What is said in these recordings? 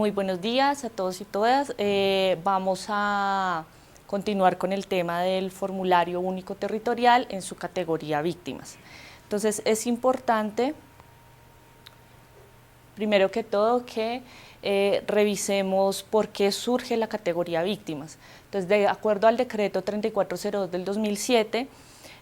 Muy buenos días a todos y todas. Vamos a continuar con el tema del formulario único territorial en su categoría víctimas. Entonces es importante, primero que todo, que revisemos por qué surge la categoría víctimas. Entonces, de acuerdo al decreto 3402 del 2007,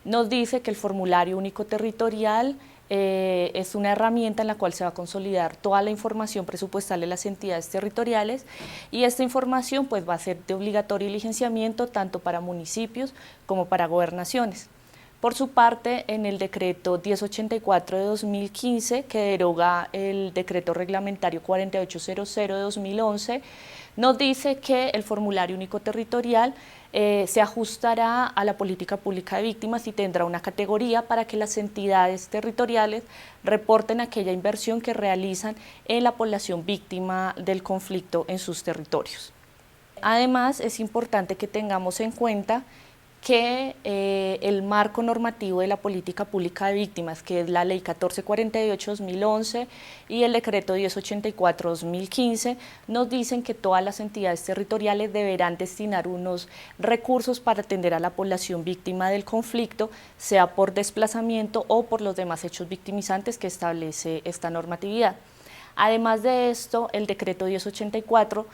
nos dice que el formulario único territorial es una herramienta en la cual se va a consolidar toda la información presupuestal de las entidades territoriales, y esta información pues va a ser de obligatorio diligenciamiento tanto para municipios como para gobernaciones. Por su parte, en el decreto 1084 de 2015, que deroga el decreto reglamentario 4800 de 2011, nos dice que el formulario único territorial se ajustará a la política pública de víctimas y tendrá una categoría para que las entidades territoriales reporten aquella inversión que realizan en la población víctima del conflicto en sus territorios. Además, es importante que tengamos en cuenta que el marco normativo de la política pública de víctimas, que es la Ley 1448-2011 y el Decreto 1084-2015, nos dicen que todas las entidades territoriales deberán destinar unos recursos para atender a la población víctima del conflicto, sea por desplazamiento o por los demás hechos victimizantes que establece esta normatividad. Además de esto, el Decreto 1084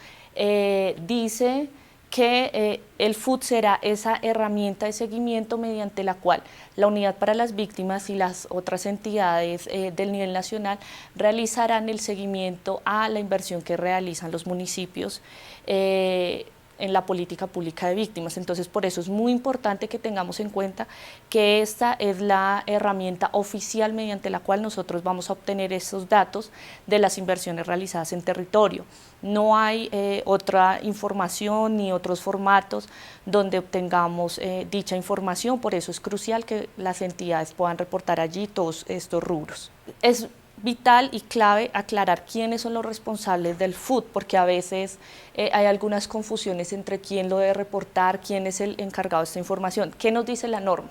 dice que el FUT será esa herramienta de seguimiento mediante la cual la Unidad para las Víctimas y las otras entidades del nivel nacional realizarán el seguimiento a la inversión que realizan los municipios en la política pública de víctimas. Entonces, por eso es muy importante que tengamos en cuenta que esta es la herramienta oficial mediante la cual nosotros vamos a obtener esos datos de las inversiones realizadas en territorio. No hay otra información ni otros formatos donde obtengamos dicha información, por eso es crucial que las entidades puedan reportar allí todos estos rubros. Es vital y clave aclarar quiénes son los responsables del FUT, porque a veces hay algunas confusiones entre quién lo debe reportar, quién es el encargado de esta información. ¿Qué nos dice la norma?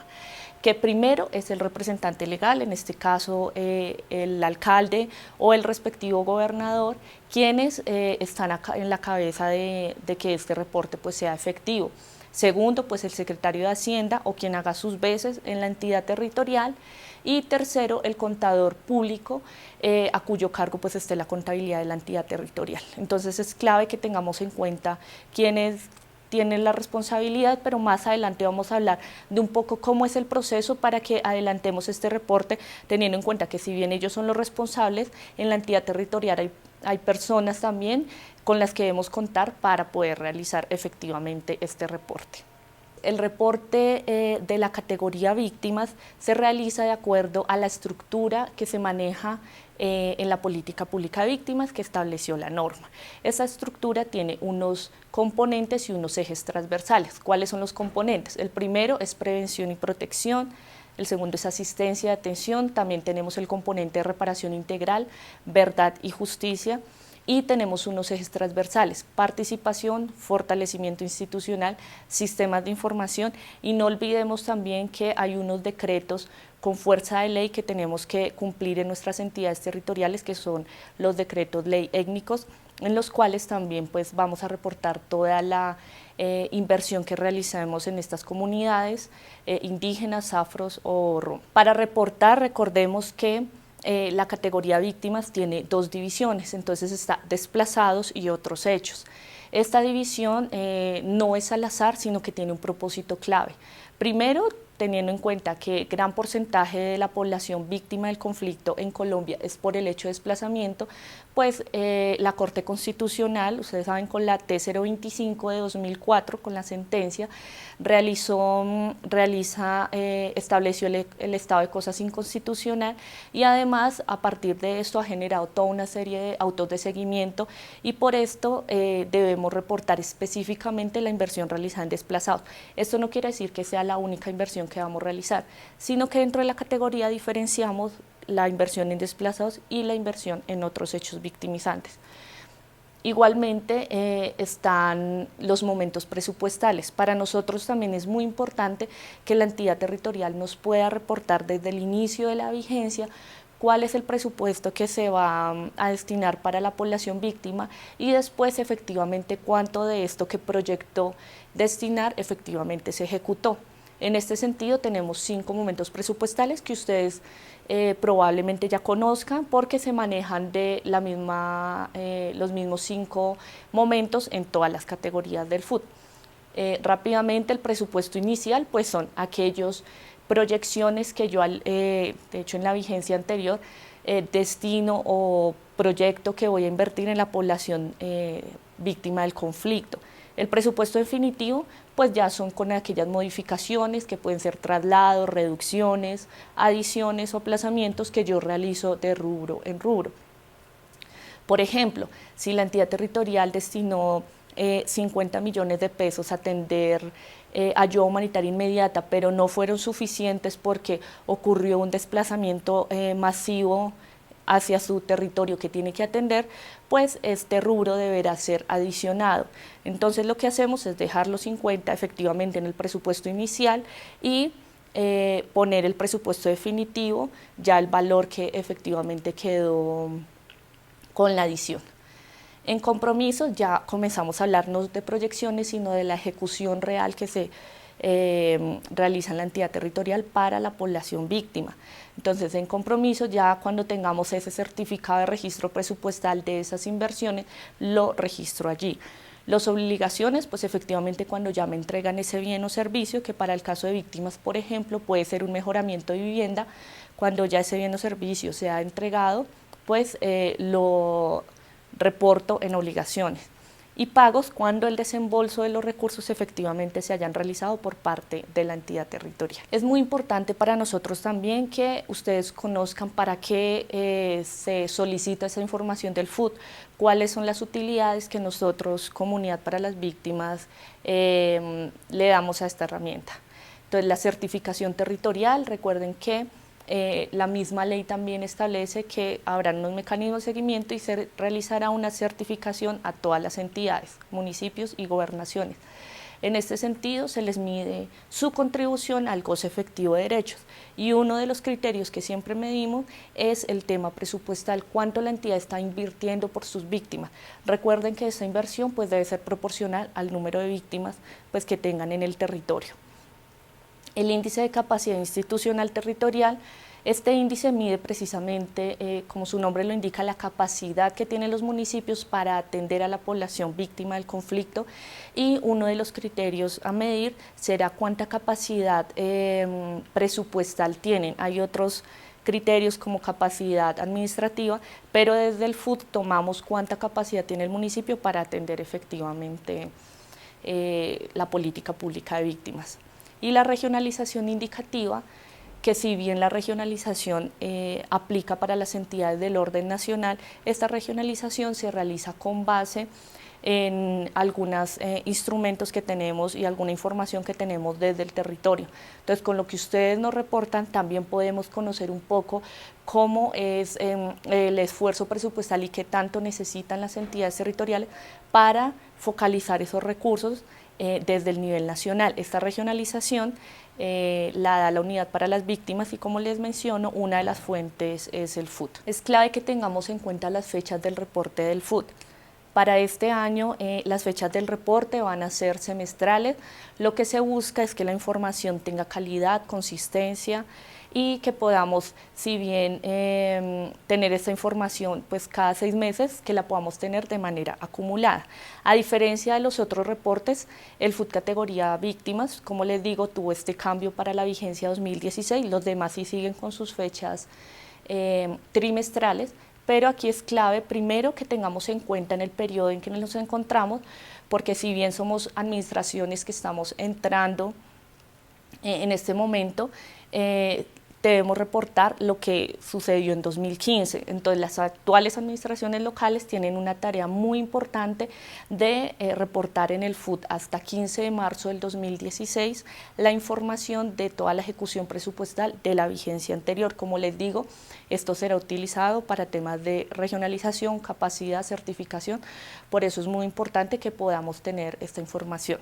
Que primero es el representante legal, en este caso el alcalde o el respectivo gobernador, quienes están acá en la cabeza de que este reporte pues sea efectivo. Segundo, pues el secretario de Hacienda o quien haga sus veces en la entidad territorial. Y tercero, el contador público a cuyo cargo pues esté la contabilidad de la entidad territorial. Entonces es clave que tengamos en cuenta quiénes tienen la responsabilidad, pero más adelante vamos a hablar de un poco cómo es el proceso para que adelantemos este reporte, teniendo en cuenta que si bien ellos son los responsables, en la entidad territorial hay personas también con las que debemos contar para poder realizar efectivamente este reporte. El reporte de la categoría víctimas se realiza de acuerdo a la estructura que se maneja en la política pública de víctimas que estableció la norma. Esa estructura tiene unos componentes y unos ejes transversales. ¿Cuáles son los componentes? El primero es prevención y protección. El segundo es asistencia y atención. También tenemos el componente de reparación integral, verdad y justicia. Y tenemos unos ejes transversales: participación, fortalecimiento institucional, sistemas de información, y no olvidemos también que hay unos decretos con fuerza de ley que tenemos que cumplir en nuestras entidades territoriales, que son los decretos ley étnicos, en los cuales también pues vamos a reportar toda la inversión que realizamos en estas comunidades indígenas, afros o rom. Para reportar, recordemos que la categoría víctimas tiene dos divisiones, entonces está desplazados y otros hechos. Esta división no es al azar, sino que tiene un propósito clave. Primero, teniendo en cuenta que gran porcentaje de la población víctima del conflicto en Colombia es por el hecho de desplazamiento, pues la Corte Constitucional, ustedes saben, con la T025 de 2004, con la sentencia, estableció el estado de cosas inconstitucional, y además a partir de esto ha generado toda una serie de autos de seguimiento, y por esto debemos reportar específicamente la inversión realizada en desplazados. Esto no quiere decir que sea la única inversión que vamos a realizar, sino que dentro de la categoría diferenciamos la inversión en desplazados y la inversión en otros hechos victimizantes. Igualmente están los momentos presupuestales. Para nosotros también es muy importante que la entidad territorial nos pueda reportar desde el inicio de la vigencia cuál es el presupuesto que se va a destinar para la población víctima y después efectivamente cuánto de esto que proyectó destinar efectivamente se ejecutó. En este sentido tenemos 5 momentos presupuestales que ustedes probablemente ya conozcan porque se manejan de los mismos 5 momentos en todas las categorías del FUT. Rápidamente el presupuesto inicial pues son aquellas proyecciones que yo, de hecho en la vigencia anterior, destino o proyecto que voy a invertir en la población víctima del conflicto. El presupuesto definitivo pues ya son con aquellas modificaciones que pueden ser traslados, reducciones, adiciones o aplazamientos que yo realizo de rubro en rubro. Por ejemplo, si la entidad territorial destinó 50 millones de pesos a atender ayuda humanitaria inmediata, pero no fueron suficientes porque ocurrió un desplazamiento masivo hacia su territorio que tiene que atender, pues este rubro deberá ser adicionado. Entonces lo que hacemos es dejar los 50 efectivamente en el presupuesto inicial y poner el presupuesto definitivo, ya el valor que efectivamente quedó con la adición. En compromisos ya comenzamos a hablarnos de proyecciones, sino de la ejecución real que se realiza en la entidad territorial para la población víctima. Entonces, en compromisos, ya cuando tengamos ese certificado de registro presupuestal de esas inversiones, lo registro allí. Las obligaciones, pues efectivamente cuando ya me entregan ese bien o servicio, que para el caso de víctimas, por ejemplo, puede ser un mejoramiento de vivienda, cuando ya ese bien o servicio se ha entregado, pues lo reporto en obligaciones. Y pagos cuando el desembolso de los recursos efectivamente se hayan realizado por parte de la entidad territorial. Es muy importante para nosotros también que ustedes conozcan para qué se solicita esa información del FUT, cuáles son las utilidades que nosotros, Comunidad para las Víctimas, le damos a esta herramienta. Entonces, la certificación territorial, recuerden que la misma ley también establece que habrán unos mecanismos de seguimiento y se realizará una certificación a todas las entidades, municipios y gobernaciones. En este sentido, se les mide su contribución al goce efectivo de derechos y uno de los criterios que siempre medimos es el tema presupuestal, cuánto la entidad está invirtiendo por sus víctimas. Recuerden que esta inversión pues, debe ser proporcional al número de víctimas pues, que tengan en el territorio. El índice de capacidad institucional territorial, este índice mide precisamente, como su nombre lo indica, la capacidad que tienen los municipios para atender a la población víctima del conflicto y uno de los criterios a medir será cuánta capacidad presupuestal tienen. Hay otros criterios como capacidad administrativa, pero desde el FUT tomamos cuánta capacidad tiene el municipio para atender efectivamente la política pública de víctimas. Y la regionalización indicativa, que si bien la regionalización aplica para las entidades del orden nacional, esta regionalización se realiza con base en algunos instrumentos que tenemos y alguna información que tenemos desde el territorio. Entonces, con lo que ustedes nos reportan, también podemos conocer un poco cómo es el esfuerzo presupuestal y qué tanto necesitan las entidades territoriales para focalizar esos recursos desde el nivel nacional. Esta regionalización la da la Unidad para las Víctimas y, como les menciono, una de las fuentes es el FUT. Es clave que tengamos en cuenta las fechas del reporte del FUT. Para este año las fechas del reporte van a ser semestrales. Lo que se busca es que la información tenga calidad, consistencia y que podamos, si bien tener esta información pues cada 6 meses, que la podamos tener de manera acumulada. A diferencia de los otros reportes, el FUT categoría víctimas, como les digo, tuvo este cambio para la vigencia 2016, los demás sí siguen con sus fechas trimestrales, pero aquí es clave primero que tengamos en cuenta en el periodo en que nos encontramos, porque si bien somos administraciones que estamos entrando en este momento, debemos reportar lo que sucedió en 2015. Entonces, las actuales administraciones locales tienen una tarea muy importante de reportar en el FUT hasta 15 de marzo del 2016 la información de toda la ejecución presupuestal de la vigencia anterior. Como les digo, esto será utilizado para temas de regionalización, capacidad, certificación, por eso es muy importante que podamos tener esta información.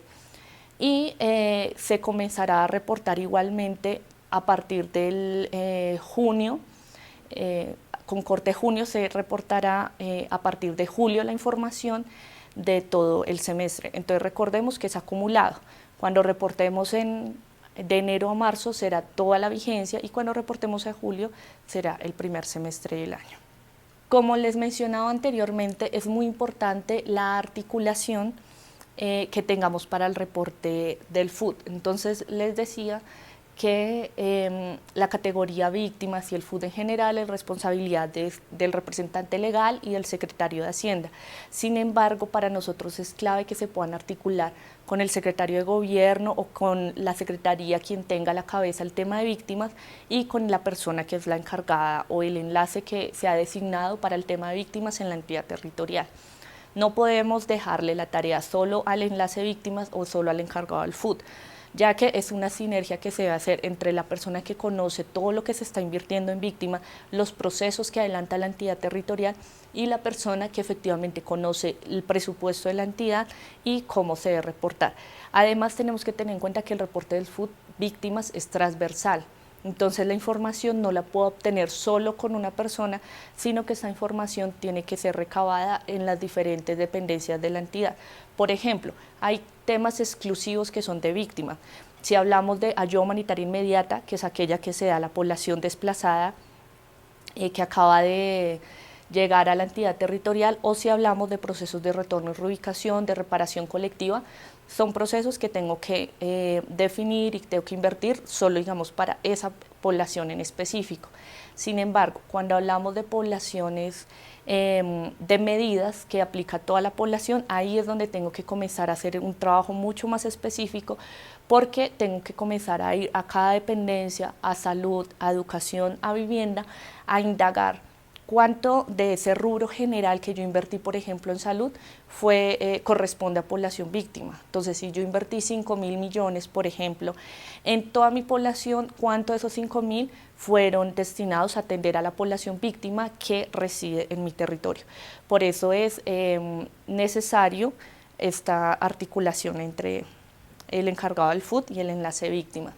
Y se comenzará a reportar igualmente a partir del junio con corte junio se reportará a partir de julio la información de todo el semestre. Entonces recordemos que es acumulado. Cuando reportemos de enero a marzo será toda la vigencia y cuando reportemos a julio será el primer semestre del año. Como les mencionaba anteriormente, es muy importante la articulación que tengamos para el reporte del FUD. Entonces les decía que la categoría víctimas y el FUD en general es responsabilidad del representante legal y del secretario de Hacienda. Sin embargo, para nosotros es clave que se puedan articular con el secretario de Gobierno o con la secretaría quien tenga a la cabeza el tema de víctimas y con la persona que es la encargada o el enlace que se ha designado para el tema de víctimas en la entidad territorial. No podemos dejarle la tarea solo al enlace de víctimas o solo al encargado del FUD, ya que es una sinergia que se debe hacer entre la persona que conoce todo lo que se está invirtiendo en víctima, los procesos que adelanta la entidad territorial y la persona que efectivamente conoce el presupuesto de la entidad y cómo se debe reportar. Además, tenemos que tener en cuenta que el reporte del FUD víctimas es transversal. Entonces la información no la puedo obtener solo con una persona, sino que esa información tiene que ser recabada en las diferentes dependencias de la entidad. Por ejemplo, hay temas exclusivos que son de víctima. Si hablamos de ayuda humanitaria inmediata, que es aquella que se da a la población desplazada que acaba de llegar a la entidad territorial, o si hablamos de procesos de retorno y reubicación, de reparación colectiva, son procesos que tengo que definir y tengo que invertir solo, digamos, para esa población en específico. Sin embargo, cuando hablamos de poblaciones de medidas que aplica a toda la población, ahí es donde tengo que comenzar a hacer un trabajo mucho más específico, porque tengo que comenzar a ir a cada dependencia, a salud, a educación, a vivienda, a indagar cuánto de ese rubro general que yo invertí, por ejemplo, en salud, corresponde a población víctima. Entonces, si yo invertí 5.000 millones, por ejemplo, en toda mi población, ¿cuánto de esos 5.000 fueron destinados a atender a la población víctima que reside en mi territorio? Por eso es necesario esta articulación entre el encargado del FUD y el enlace víctima.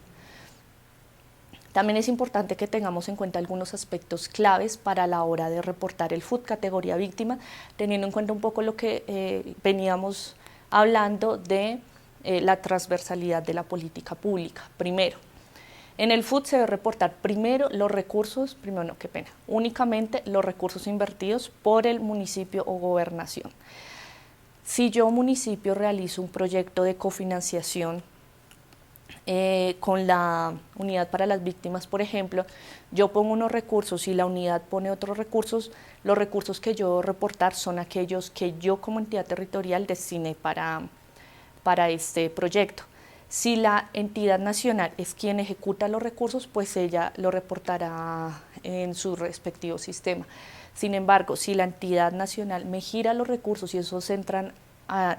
También es importante que tengamos en cuenta algunos aspectos claves para la hora de reportar el FUD categoría víctima, teniendo en cuenta un poco lo que veníamos hablando de la transversalidad de la política pública. Primero, en el FUD se debe reportar primero los recursos, únicamente los recursos invertidos por el municipio o gobernación. Si yo, municipio, realizo un proyecto de cofinanciación con la unidad para las víctimas, por ejemplo, yo pongo unos recursos y la unidad pone otros recursos, los recursos que yo debo reportar son aquellos que yo como entidad territorial destiné para este proyecto. Si la entidad nacional es quien ejecuta los recursos, pues ella lo reportará en su respectivo sistema. Sin embargo, si la entidad nacional me gira los recursos y esos entran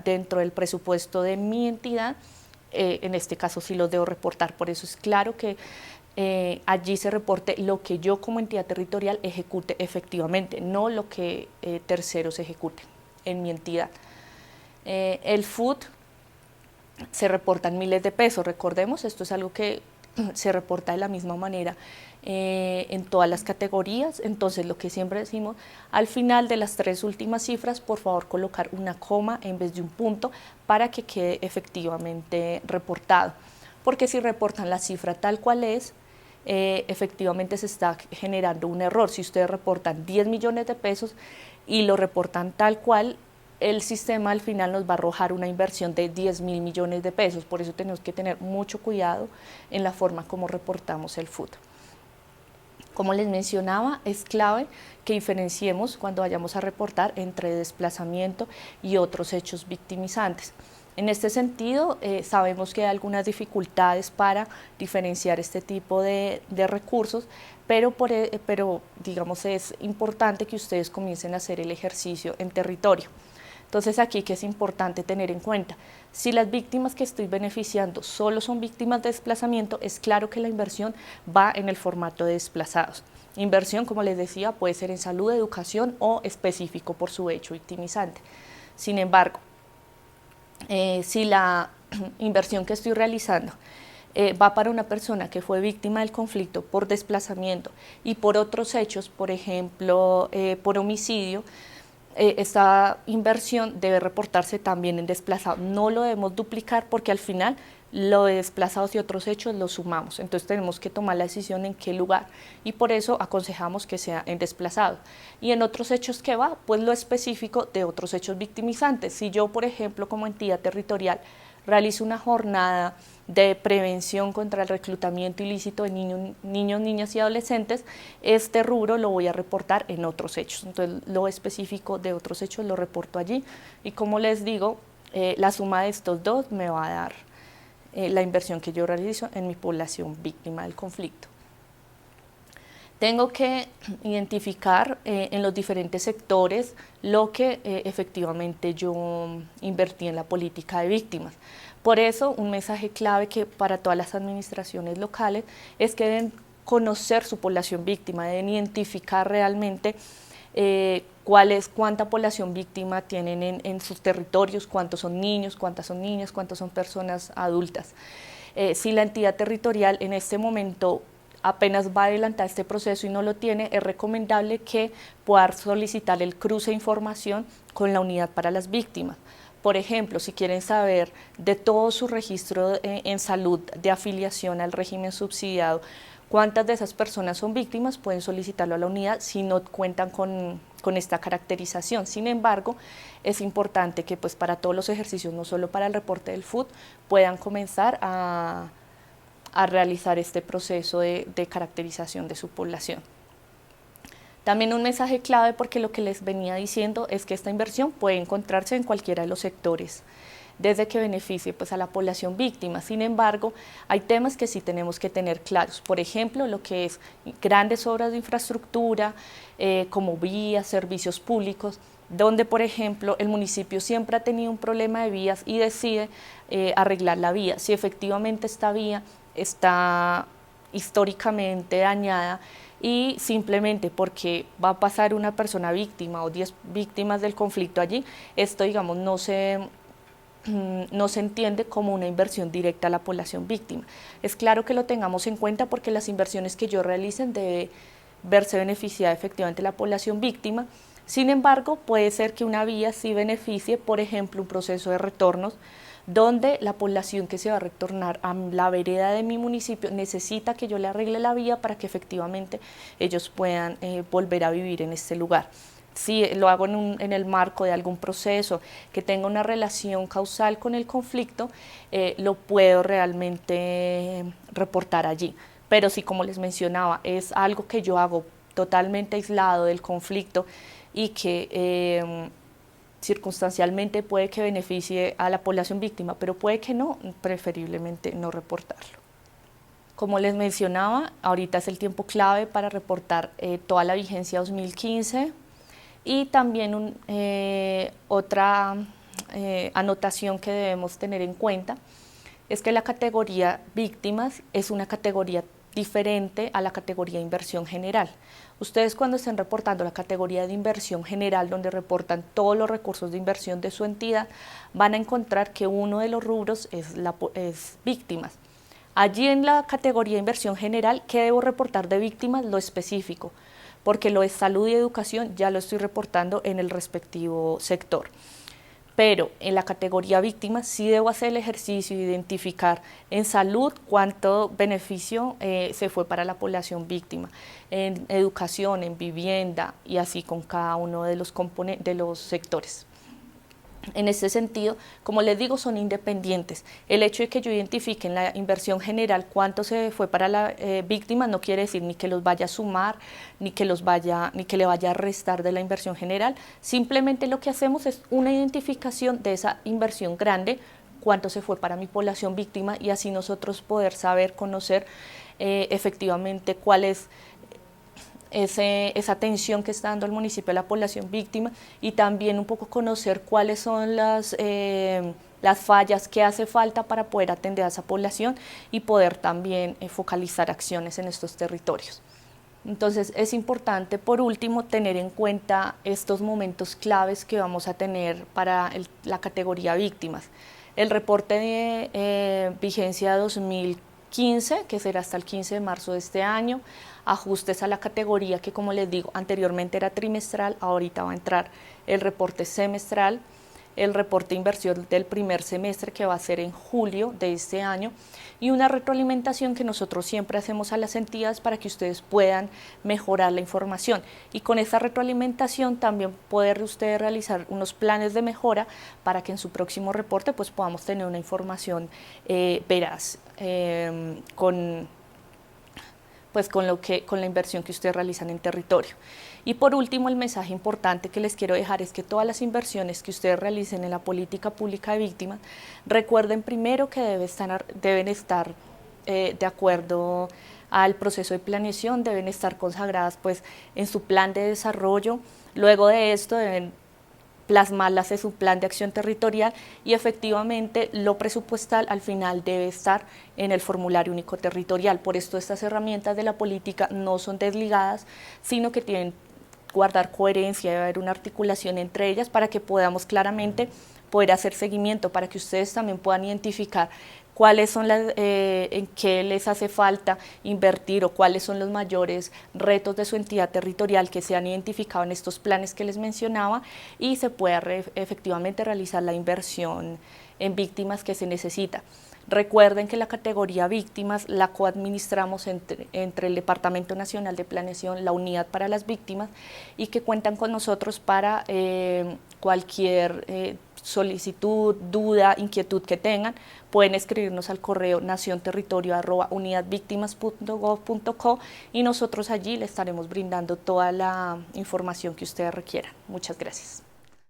dentro del presupuesto de mi entidad, en este caso sí los debo reportar. Por eso es claro que allí se reporte lo que yo como entidad territorial ejecute efectivamente, no lo que terceros ejecuten en mi entidad. El FUD se reportan miles de pesos, recordemos, esto es algo que se reporta de la misma manera en todas las categorías. Entonces, lo que siempre decimos, al final de las 3 últimas cifras, por favor colocar una coma en vez de un punto para que quede efectivamente reportado, porque si reportan la cifra tal cual es, efectivamente se está generando un error. Si ustedes reportan 10 millones de pesos y lo reportan tal cual, el sistema al final nos va a arrojar una inversión de 10.000 millones de pesos. Por eso tenemos que tener mucho cuidado en la forma como reportamos el FUD. Como les mencionaba, es clave que diferenciemos cuando vayamos a reportar entre desplazamiento y otros hechos victimizantes. En este sentido, sabemos que hay algunas dificultades para diferenciar este tipo de recursos, pero digamos es importante que ustedes comiencen a hacer el ejercicio en territorio. Entonces aquí que es importante tener en cuenta, si las víctimas que estoy beneficiando solo son víctimas de desplazamiento, es claro que la inversión va en el formato de desplazados. Inversión, como les decía, puede ser en salud, educación o específico por su hecho victimizante. Sin embargo, si la inversión que estoy realizando va para una persona que fue víctima del conflicto por desplazamiento y por otros hechos, por ejemplo, por homicidio, esta inversión debe reportarse también en desplazado. No lo debemos duplicar porque al final lo de desplazados y otros hechos los sumamos. Entonces tenemos que tomar la decisión en qué lugar y por eso aconsejamos que sea en desplazado. Y en otros hechos que va, pues lo específico de otros hechos victimizantes. Si yo, por ejemplo, como entidad territorial, realizo una jornada de prevención contra el reclutamiento ilícito de niños, niñas y adolescentes, este rubro lo voy a reportar en otros hechos. Entonces, lo específico de otros hechos lo reporto allí y como les digo, la suma de estos dos me va a dar la inversión que yo realizo en mi población víctima del conflicto. Tengo que identificar en los diferentes sectores lo que efectivamente yo invertí en la política de víctimas. Por eso, un mensaje clave que para todas las administraciones locales es que deben conocer su población víctima, deben identificar realmente cuánta población víctima tienen en sus territorios, cuántos son niños, cuántas son niñas, cuántas son personas adultas. Si la entidad territorial en este momento apenas va a adelantar este proceso y no lo tiene, es recomendable que pueda solicitar el cruce de información con la unidad para las víctimas. Por ejemplo, si quieren saber de todo su registro en salud de afiliación al régimen subsidiado, cuántas de esas personas son víctimas, pueden solicitarlo a la unidad si no cuentan con esta caracterización. Sin embargo, es importante que pues, para todos los ejercicios, no solo para el reporte del FUT, puedan comenzar a realizar este proceso de caracterización de su población. También un mensaje clave, porque lo que les venía diciendo es que esta inversión puede encontrarse en cualquiera de los sectores, desde que beneficie pues, a la población víctima. Sin embargo, hay temas que sí tenemos que tener claros. Por ejemplo, lo que es grandes obras de infraestructura, como vías, servicios públicos, donde, por ejemplo, el municipio siempre ha tenido un problema de vías y decide arreglar la vía. Si efectivamente esta vía está históricamente dañada y simplemente porque va a pasar una persona víctima o 10 víctimas del conflicto allí, esto digamos no se entiende como una inversión directa a la población víctima. Es claro que lo tengamos en cuenta porque las inversiones que yo realicen debe verse beneficiada efectivamente la población víctima. Sin embargo, puede ser que una vía sí beneficie, por ejemplo, un proceso de retornos, donde la población que se va a retornar a la vereda de mi municipio necesita que yo le arregle la vía para que efectivamente ellos puedan volver a vivir en este lugar. Si lo hago en el marco de algún proceso que tenga una relación causal con el conflicto, lo puedo realmente reportar allí. Pero si, como les mencionaba, es algo que yo hago totalmente aislado del conflicto y que circunstancialmente puede que beneficie a la población víctima, pero puede que no, preferiblemente no reportarlo. Como les mencionaba, ahorita es el tiempo clave para reportar toda la vigencia 2015 y también otra anotación que debemos tener en cuenta es que la categoría víctimas es una categoría diferente a la categoría de inversión general. Ustedes cuando estén reportando la categoría de inversión general, donde reportan todos los recursos de inversión de su entidad, van a encontrar que uno de los rubros es víctimas. Allí en la categoría de inversión general, ¿qué debo reportar de víctimas? Lo específico, porque lo de salud y educación ya lo estoy reportando en el respectivo sector. Pero en la categoría víctimas sí debo hacer el ejercicio de identificar en salud cuánto beneficio se fue para la población víctima, en educación, en vivienda y así con cada uno de los sectores. En este sentido, como les digo, son independientes. El hecho de que yo identifique en la inversión general cuánto se fue para la víctima no quiere decir ni que los vaya a sumar, ni que le vaya a restar de la inversión general. Simplemente lo que hacemos es una identificación de esa inversión grande, cuánto se fue para mi población víctima y así nosotros poder saber, conocer efectivamente cuál es esa atención que está dando el municipio a la población víctima y también un poco conocer cuáles son las fallas que hace falta para poder atender a esa población y poder también focalizar acciones en estos territorios. Entonces es importante por último tener en cuenta estos momentos claves que vamos a tener para la categoría víctimas. El reporte de vigencia 2015 15, que será hasta el 15 de marzo de este año, ajustes a la categoría que, como les digo, anteriormente era trimestral, ahorita va a entrar el reporte semestral, el reporte de inversión del primer semestre, que va a ser en julio de este año, y una retroalimentación que nosotros siempre hacemos a las entidades para que ustedes puedan mejorar la información, y con esa retroalimentación también poder ustedes realizar unos planes de mejora para que en su próximo reporte pues podamos tener una información veraz con la inversión que ustedes realizan en territorio. Y por último, el mensaje importante que les quiero dejar es que todas las inversiones que ustedes realicen en la política pública de víctimas, recuerden primero que deben estar de acuerdo al proceso de planeación, deben estar consagradas pues en su plan de desarrollo. Luego de esto deben plasmarlas en su plan de acción territorial, y efectivamente lo presupuestal al final debe estar en el formulario único territorial. Por esto estas herramientas de la política no son desligadas, sino que tienen que guardar coherencia, debe haber una articulación entre ellas para que podamos claramente poder hacer seguimiento, para que ustedes también puedan identificar cuáles son en qué les hace falta invertir, o cuáles son los mayores retos de su entidad territorial que se han identificado en estos planes que les mencionaba, y se pueda efectivamente realizar la inversión en víctimas que se necesita. Recuerden que la categoría víctimas la coadministramos entre el Departamento Nacional de Planeación, la Unidad para las Víctimas, y que cuentan con nosotros para cualquier solicitud, duda, inquietud que tengan. Pueden escribirnos al correo nacionterritorio@unidadvictimas.gov.co, y nosotros allí les estaremos brindando toda la información que ustedes requieran. Muchas gracias.